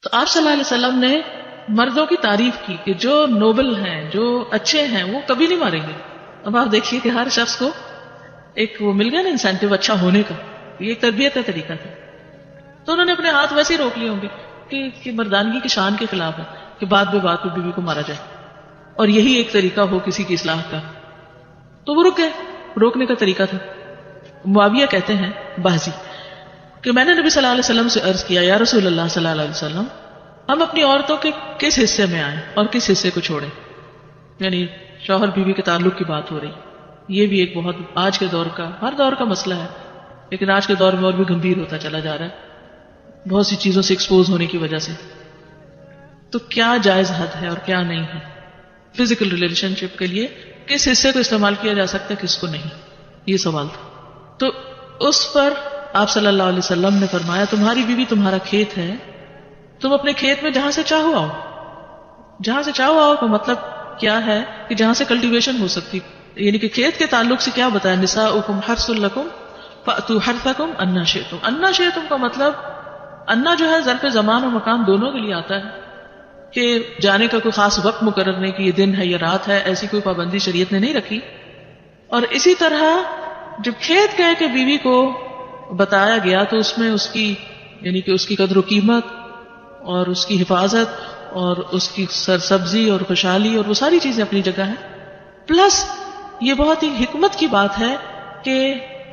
تو آپ صلی اللہ علیہ وسلم نے مردوں کی تعریف کی کہ جو نوبل ہیں، جو اچھے ہیں، وہ کبھی نہیں ماریں گے. اب آپ دیکھیے کہ ہر شخص کو ایک وہ مل گیا نا انسینٹیو اچھا ہونے کا، یہ ایک تربیت کا طریقہ تھا. تو انہوں نے اپنے ہاتھ ویسے ہی روک لیے ہوں گے کہ مردانگی کی شان کے خلاف ہے کہ بات بے بات پہ بیوی کو مارا جائے، اور یہی ایک طریقہ ہو کسی کی اصلاح کا. تو وہ رک گئے، روکنے کا طریقہ تھا. معاویہ کہتے ہیں بازی کہ میں نے نبی صلی اللہ علیہ وسلم سے عرض کیا، یا رسول اللہ صلی اللہ علیہ وسلم، ہم اپنی عورتوں کے کس حصے میں آئیں اور کس حصے کو چھوڑیں؟ یعنی شوہر بیوی کے تعلق کی بات ہو رہی. یہ بھی ایک بہت آج کے دور کا، ہر دور کا مسئلہ ہے، لیکن آج کے دور میں اور بھی گمبھیر ہوتا چلا جا رہا ہے بہت سی چیزوں سے ایکسپوز ہونے کی وجہ سے. تو کیا جائز حد ہے اور کیا نہیں ہے فزیکل ریلیشن شپ کے لیے؟ کس حصے کو استعمال کیا جا سکتا ہے، کس کو نہیں، یہ سوال تھا. تو اس پر آپ صلی اللہ علیہ وسلم نے فرمایا، تمہاری بیوی تمہارا کھیت ہے، تم اپنے کھیت میں جہاں سے چاہو آؤ. جہاں سے چاہو آؤ کا مطلب کیا ہے کہ جہاں سے کلٹیویشن ہو سکتی، یعنی کہ کھیت کے تعلق سے کیا بتایا، نساؤکم حرث لکم فأتوا حرثکم انا شئتم. انا شئتم کا مطلب، انا جو ہے ظرف زمان اور مکان دونوں کے لیے آتا ہے کہ جانے کا کوئی خاص وقت مقرر نہیں کہ یہ دن ہے یا رات ہے، ایسی کوئی پابندی شریعت نے نہیں رکھی. اور اسی طرح جب کھیت کہہ کے بیوی کو بتایا گیا تو اس میں اس کی یعنی کہ اس کی قدر و قیمت اور اس کی حفاظت اور اس کی سرسبزی اور خوشحالی اور وہ ساری چیزیں اپنی جگہ ہیں. پلس یہ بہت ہی حکمت کی بات ہے کہ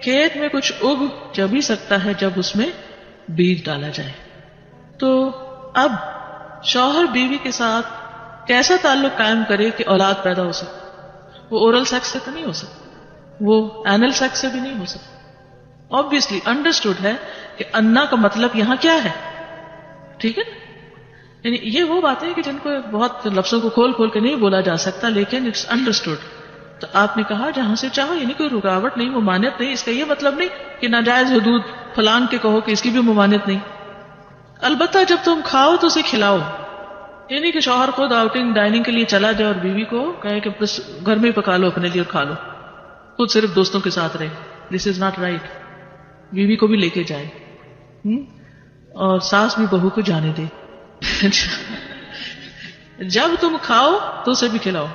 کھیت میں کچھ اگ جب ہی سکتا ہے جب اس میں بیج ڈالا جائے. تو اب شوہر بیوی کے ساتھ کیسا تعلق قائم کرے کہ اولاد پیدا ہو سکے؟ وہ اورل سیکس سے تو نہیں ہو سکتا، وہ اینل سیکس سے بھی نہیں ہو سکتا. obviously understood ہے کہ انا کا مطلب یہاں کیا ہے، ٹھیک ہے. یعنی یہ وہ باتیں ہیں کہ جن کو بہت لفظوں کو کھول کھول کے نہیں بولا جا سکتا، لیکن اٹس انڈرسٹوڈ. تو آپ نے کہا جہاں سے چاہو، یعنی کوئی رکاوٹ نہیں، ممانعت نہیں. اس کا یہ مطلب نہیں کہ ناجائز حدود فلان کے کہو کہ اس کی بھی ممانعت نہیں. البتہ جب تم کھاؤ تو اسے کھلاؤ، یعنی کہ شوہر خود آؤٹنگ ڈائننگ کے لیے چلا جائے اور بیوی کو کہے کہ بس گھر میں پکا لو اپنے لیے اور کھا لو، خود صرف دوستوں کے ساتھ رہے. دس از ناٹ رائٹ. بیوی کو بھی لے کے جائے اور ساس بھی بہو کو جانے دے. جب تم کھاؤ تو اسے بھی کھلاؤ،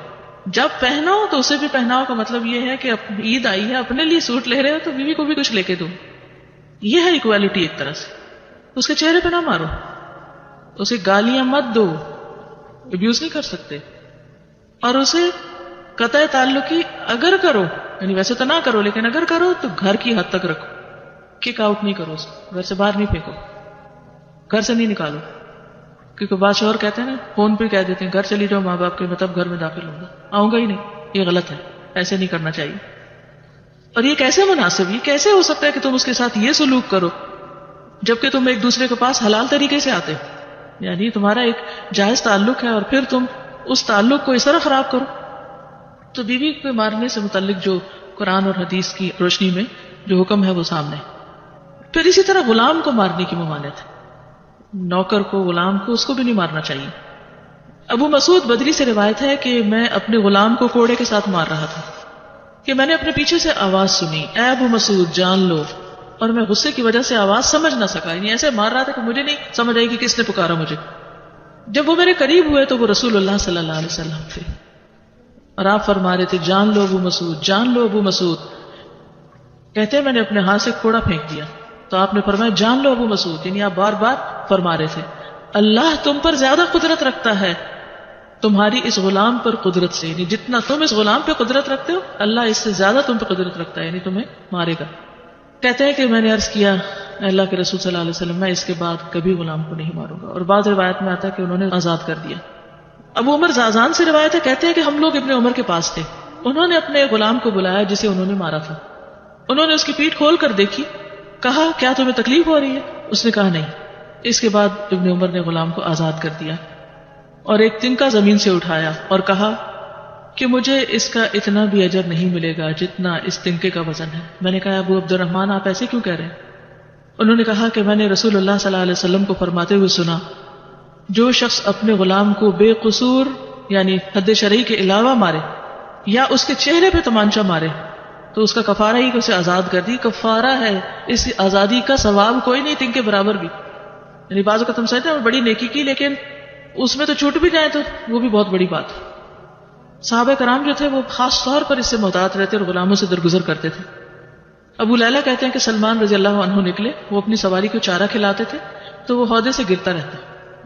جب پہناؤ تو اسے بھی پہناؤ. کا مطلب یہ ہے کہ عید آئی ہے، اپنے لیے سوٹ لے رہے ہو تو بیوی کو بھی کچھ لے کے دو. یہ ہے ایکوالٹی ایک طرح سے. اس کے چہرے پہ نہ مارو، اسے گالیاں مت دو، ابیوز نہیں کر سکتے. اور اسے قطع تعلقی اگر کرو، یعنی ویسے تو نہ کرو لیکن اگر کرو تو گھر کی حد تک رکھو. کک آؤٹ نہیں کرو، گھر سے باہر نہیں پھینکو، گھر سے نہیں نکالو. کیونکہ بعض شوہر کہتے ہیں نا، فون پہ کہہ دیتے ہیں گھر چلی جاؤ ماں باپ کے، مطلب گھر میں داخل ہوں گا، آؤں گا ہی نہیں. یہ غلط ہے، ایسے نہیں کرنا چاہیے. اور یہ کیسے مناسب، یہ کیسے ہو سکتا ہے کہ تم اس کے ساتھ یہ سلوک کرو جبکہ تم ایک دوسرے کے پاس حلال طریقے سے آتے ہو؟ یعنی تمہارا ایک جائز تعلق ہے اور پھر تم اس تعلق کو اس طرح خراب کرو. تو بیوی کو مارنے سے متعلق جو قرآن اور حدیث کی روشنی میں جو حکم ہے وہ سامنے. پھر اسی طرح غلام کو مارنے کی ممانعت ہے، نوکر کو، غلام کو، اس کو بھی نہیں مارنا چاہیے. ابو مسعود بدری سے روایت ہے کہ میں اپنے غلام کو کوڑے کے ساتھ مار رہا تھا کہ میں نے اپنے پیچھے سے آواز سنی، اے ابو مسعود جان لو، اور میں غصے کی وجہ سے آواز سمجھ نہ سکا. یعنی ایسے مار رہا تھا کہ مجھے نہیں سمجھ آئی کہ کس نے پکارا مجھے. جب وہ میرے قریب ہوئے تو وہ رسول اللہ صلی اللہ علیہ وسلم تھے اور آپ فرما رہے تھے جان لو ابو مسعود، جان لو ابو مسعود. کہتے ہیں میں نے اپنے ہاتھ سے کوڑا پھینک دیا تو آپ نے فرمایا جان لو ابو مسعود. یعنی آپ بار بار فرما رہے تھے اللہ تم پر زیادہ قدرت رکھتا ہے تمہاری اس غلام پر قدرت سے، یعنی جتنا تم اس غلام پہ قدرت رکھتے ہو اللہ اس سے زیادہ تم پہ قدرت رکھتا ہے، یعنی تمہیں مارے گا. کہتے ہیں کہ میں نے عرض کیا اللہ کے رسول صلی اللہ علیہ وسلم میں اس کے بعد کبھی غلام کو نہیں ماروں گا. اور بعض روایت میں آتا ہے کہ انہوں نے آزاد کر دیا. ابو عمر زازان سے روایت ہے، کہتے ہیں کہ ہم لوگ ابن عمر کے پاس تھے، انہوں نے اپنے غلام کو بلایا جسے انہوں نے مارا تھا. انہوں نے اس کی پیٹھ کھول کر دیکھی، کہا کیا تمہیں تکلیف ہو رہی ہے؟ اس نے کہا نہیں. اس کے بعد ابن عمر نے غلام کو آزاد کر دیا اور ایک تنکا زمین سے اٹھایا اور کہا کہ مجھے اس کا اتنا بھی اجر نہیں ملے گا جتنا اس تنکے کا وزن ہے. میں نے کہا ابو عبد الرحمن آپ ایسے کیوں کہہ رہے ہیں؟ انہوں نے کہا کہ میں نے رسول اللہ صلی اللہ علیہ وسلم کو فرماتے ہوئے سنا جو شخص اپنے غلام کو بے قصور یعنی حد شرعی کے علاوہ مارے یا اس کے چہرے پہ تمانچہ مارے تو اس کا کفارہ ہی کہ اسے آزاد کر دی. کفارہ ہے، اس آزادی کا ثواب کوئی نہیں تنکے برابر بھی. یعنی بعض اوقات ہم سمجھتے ہیں بڑی نیکی کی لیکن اس میں تو چھوٹ بھی جائے تو وہ بھی بہت بڑی بات ہے. صحابہ کرام جو تھے وہ خاص طور پر اس سے محتاط رہتے اور غلاموں سے درگزر کرتے تھے. ابو لیلہ کہتے ہیں کہ سلمان رضی اللہ عنہ نکلے, وہ اپنی سواری کو چارہ کھلاتے تھے تو وہ ہودے سے گرتا رہتا.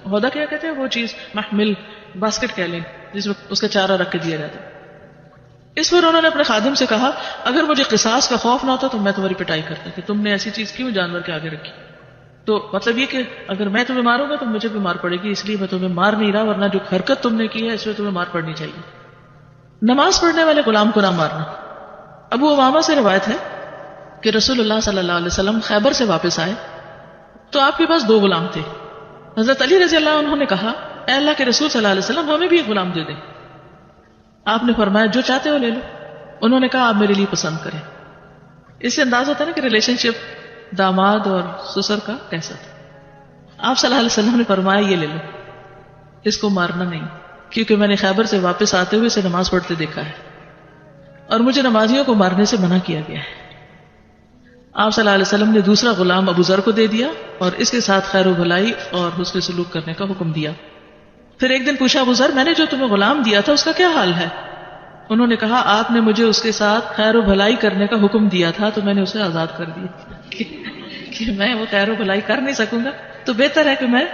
ہودہ کیا کہتے ہیں؟ وہ چیز محمل باسکٹ کہہ لیں جس میں اس کا چارہ رکھ کے دیا جاتا. اس پر انہوں نے اپنے خادم سے کہا اگر مجھے قصاص کا خوف نہ ہوتا تو میں تمہاری پٹائی کرتا کہ تم نے ایسی چیز کیوں جانور کے آگے رکھی. تو مطلب یہ کہ اگر میں تمہیں ماروں گا تو مجھے بھی مار پڑے گی, اس لیے میں تمہیں مار نہیں رہا, ورنہ جو حرکت تم نے کی ہے اس میں تمہیں مار پڑنی چاہیے. نماز پڑھنے والے غلام کو نہ مارنا. ابو امامہ سے روایت ہے کہ رسول اللہ صلی اللہ علیہ وسلم خیبر سے واپس آئے تو آپ کے پاس 2 غلام تھے. حضرت علی رضی اللہ عنہ نے کہا اے اللہ کے رسول صلی اللہ علیہ وسلم ہمیں بھی ایک غلام دے دیں. آپ نے فرمایا جو چاہتے ہو لے لو. انہوں نے کہا آپ میرے لیے پسند کریں. اس سے انداز ہوتا ہے نا کہ ریلیشن شپ داماد اور سسر کا کیسا تھا. آپ صلی اللہ علیہ وسلم نے فرمایا یہ لے لو, اس کو مارنا نہیں, کیونکہ میں نے خیبر سے واپس آتے ہوئے اسے نماز پڑھتے دیکھا ہے اور مجھے نمازیوں کو مارنے سے منع کیا گیا ہے. آپ صلی اللہ علیہ وسلم نے دوسرا غلام ابو ذر کو دے دیا اور اس کے ساتھ خیر و بھلائی اور حسن سلوک کرنے کا حکم دیا. پھر ایک دن پوچھا ابو ذر میں نے جو تمہیں غلام دیا تھا اس کا کیا حال ہے؟ انہوں نے کہا آپ نے مجھے اس کے ساتھ خیر و بھلائی کرنے کا حکم دیا تھا تو میں نے اسے آزاد کر دیا کہ میں وہ خیر و بھلائی کر نہیں سکوں گا تو بہتر ہے کہ میں